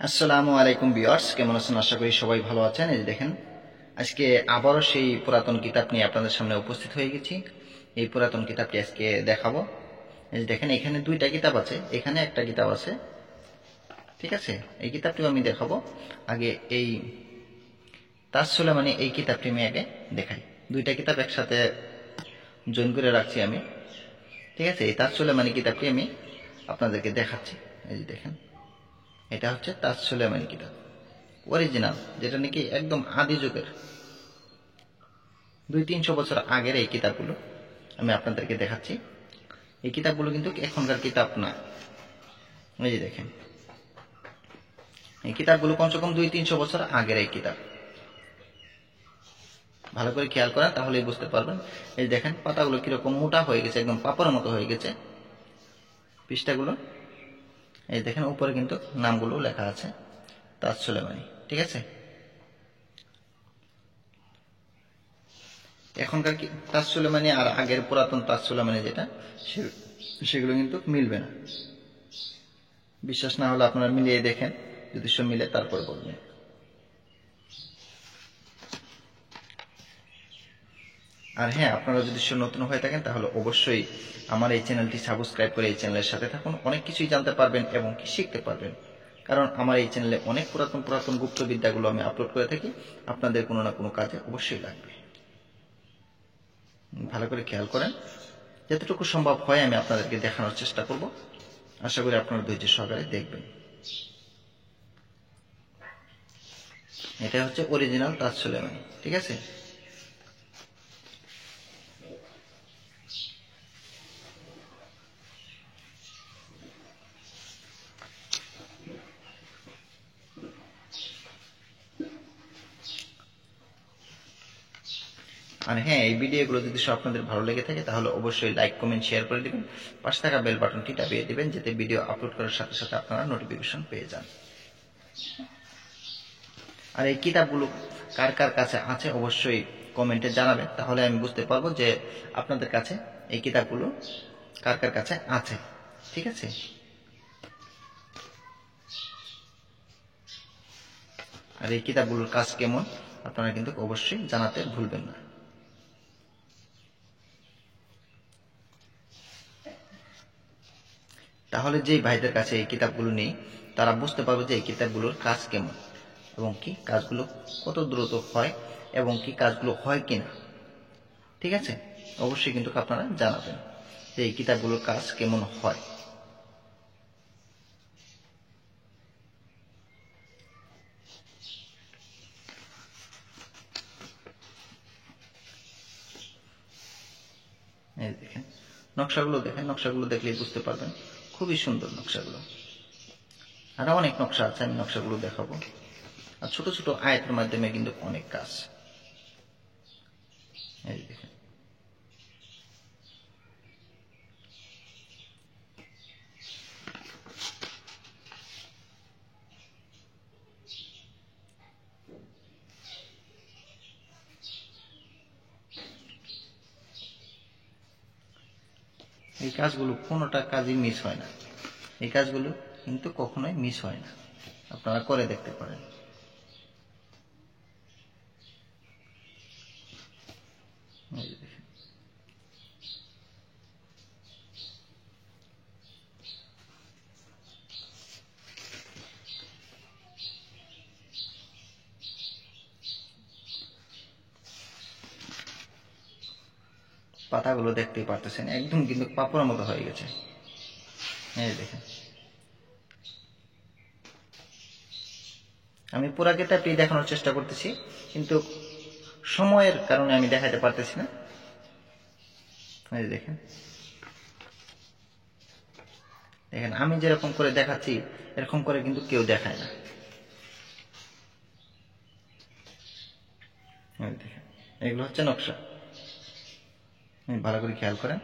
আসসালামু আলাইকুম ভিউয়ার্স, কেমন আছেন? আশা করি সবাই ভালো আছেন। এই যে দেখেন, আজকে আবারও সেই পুরাতন কিতাব নিয়ে আপনাদের সামনে উপস্থিত হয়ে গেছি। এই পুরাতন কিতাবটি আজকে দেখাবো। এই যে দেখেন, এখানে দুইটা কিতাব আছে, এখানে একটা কিতাব আছে, ঠিক আছে? এই কিতাবটিও আমি দেখাবো। আগে এই তাজ সুলেমানি এই কিতাবটি আমি আগে দেখাই। দুইটা কিতাব একসাথে জয়েন করে রাখছি আমি, ঠিক আছে? এই তাজ সুলেমানি কিতাবটি আমি আপনাদেরকে দেখাচ্ছি। এই যে দেখেন, এটা হচ্ছে তাজ সুলেমানি কিতাব অরিজিনাল, যেটা নাকি একদম আদি যুগের, 200-300 বছর আগের এই কিতাবগুলো আমি আপনাদেরকে দেখাচ্ছি। এই কিতাবগুলো কিন্তু এখনকার কিতাব না। এই যে দেখেন, এই কিতাবগুলো কমসে কম 200-300 বছর আগের এই কিতাব। ভালো করে খেয়াল করেন, তাহলেই বুঝতে পারবেন। এই দেখেন, পাতাগুলো কিরকম মোটা হয়ে গেছে, একদম পাপড়ের মতো হয়ে গেছে পৃষ্ঠাগুলো। এই দেখেন, উপরে কিন্তু নামগুলো লেখা আছে, তাজ সুলেমানি, ঠিক আছে? এখনকার তাজ সুলেমানি আর আগের পুরাতন তাজ সুলেমানি যেটা, সেগুলো কিন্তু মিলবে না। বিশ্বাস না হলে আপনারা মিলিয়ে দেখেন, যদি সব মিলে তারপর বলবেন। আর হ্যাঁ, আপনারা যদি নতুন হয়ে থাকেন তাহলে অবশ্যই আমার এই চ্যানেলটি সাবস্ক্রাইব করে এই চ্যানেলের সাথে থাকুন। অনেক কিছুই জানতে পারবেন এবং কি শিখতে পারবেন, কারণ আমার এই চ্যানেলে অনেক পুরাতন পুরাতন গুপ্ত বিদ্যাগুলো আমি আপলোড করে থাকি। আপনাদের কোনো না কোনো কাজে অবশ্যই লাগবে। ভালো করে খেয়াল করেন, যতটুকু সম্ভব হয় আমি আপনাদেরকে দেখানোর চেষ্টা করব। আশা করি আপনারা ধৈর্য সহকারে দেখবেন। এটা হচ্ছে অরিজিনাল তাজ সুলেমানি, ঠিক আছে? আর হ্যাঁ, এই ভিডিওগুলো যদি আপনাদের ভালো লেগে থাকে তাহলে অবশ্যই লাইক, কমেন্ট, শেয়ার করে দিবেন। পাশে থাকা বেল বাটনটি দাবিয়ে দিবেন, যাতে ভিডিও আপলোড করার সাথে সাথে আপনারা নোটিফিকেশন পেয়ে যান। আর এই কিতাবগুলো কার কার কাছে আছে অবশ্যই কমেন্টে জানাবেন, তাহলে আমি বুঝতে পারবো যে আপনাদের কাছে এই কিতাবগুলো কার কার কাছে আছে, ঠিক আছে? আর এই কিতাবগুলোর কাজ কেমন আপনারা কিন্তু অবশ্যই জানাতে ভুলবেন না। তাহলে যেই ভাইদের কাছে এই কিতাবগুলো নেই, তারা বুঝতে পারবে যে এই কিতাবগুলোর কাজ কেমন এবং কি কাজগুলো কত দ্রুত হয় এবং কি কাজগুলো হয় কিনা, ঠিক আছে? অবশ্যই কিন্তু আপনারা জানাবেন যে এই কিতাবগুলোর কাজ কেমন হয়। এই দেখেন, নকশাগুলো দেখেন, নকশাগুলো দেখলেই বুঝতে পারবেন, খুবই সুন্দর নকশাগুলো। আরো অনেক নকশা আছে, আমি নকশাগুলো দেখাবো। আর ছোট ছোট আয়াতের মাধ্যমে কিন্তু অনেক কাজ। এই দেখেন, এই কাজগুলো কোনোটা কাজই মিস হয় না। এই কাজগুলো কিন্তু কখনোই মিস হয় না, আপনারা করে দেখতে পারেন। এই দেখেন, পাতাগুলো দেখতেই পারতেছেন, একদম কিন্তু পাপড়ের মতো হয়ে গেছে। এই দেখেন, আমি পুরা কিতাবটি দেখানোর চেষ্টা করতেছি, কিন্তু সময়ের কারণে আমি দেখাতে পারতেছি না। এই দেখেন, দেখেন আমি যেরকম করে দেখাচ্ছি এরকম করে কিন্তু কেউ দেখায় না। এই দেখেন, এগুলো হচ্ছে নকশা। ভালো করে খেয়াল করেন,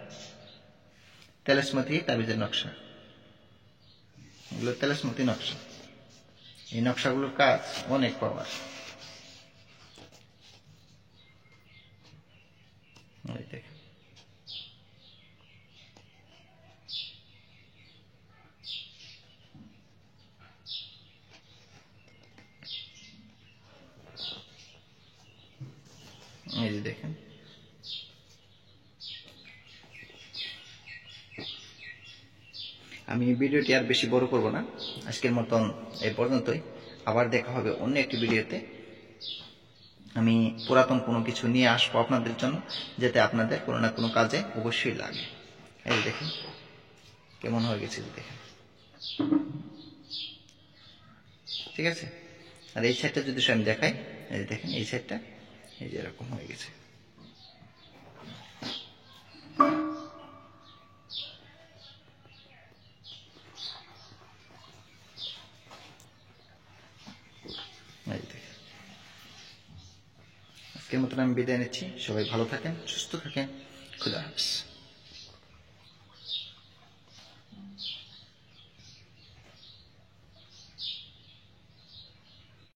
তেলেসমতি তাবিজের নকশা, এগুলো তেলেসমতি নকশা। এই নকশাগুলোর কাজ অনেক পাওয়ার। এই দেখেন, আমি ভিডিওটি আর বেশি বড় করব না, আজকের মতন এই পর্যন্তই। আবার দেখা হবে অন্য একটি ভিডিওতে। আমি পুরাতন কোনো কিছু নিয়ে আসবো আপনাদের জন্য, যাতে আপনাদের কোনো না কোনো কাজে অবশ্যই লাগে। এই দেখেন কেমন হয়ে গেছে, দেখেন। ঠিক আছে, আর এই সাইডটা যদি আমি দেখাই, এই দেখেন এই সাইডটা এই যে এরকম হয়ে গেছে। আজকের মতন আমি বিদায় নিচ্ছি। সবাই ভালো থাকেন, সুস্থ থাকেন। খুদা হাফেজ।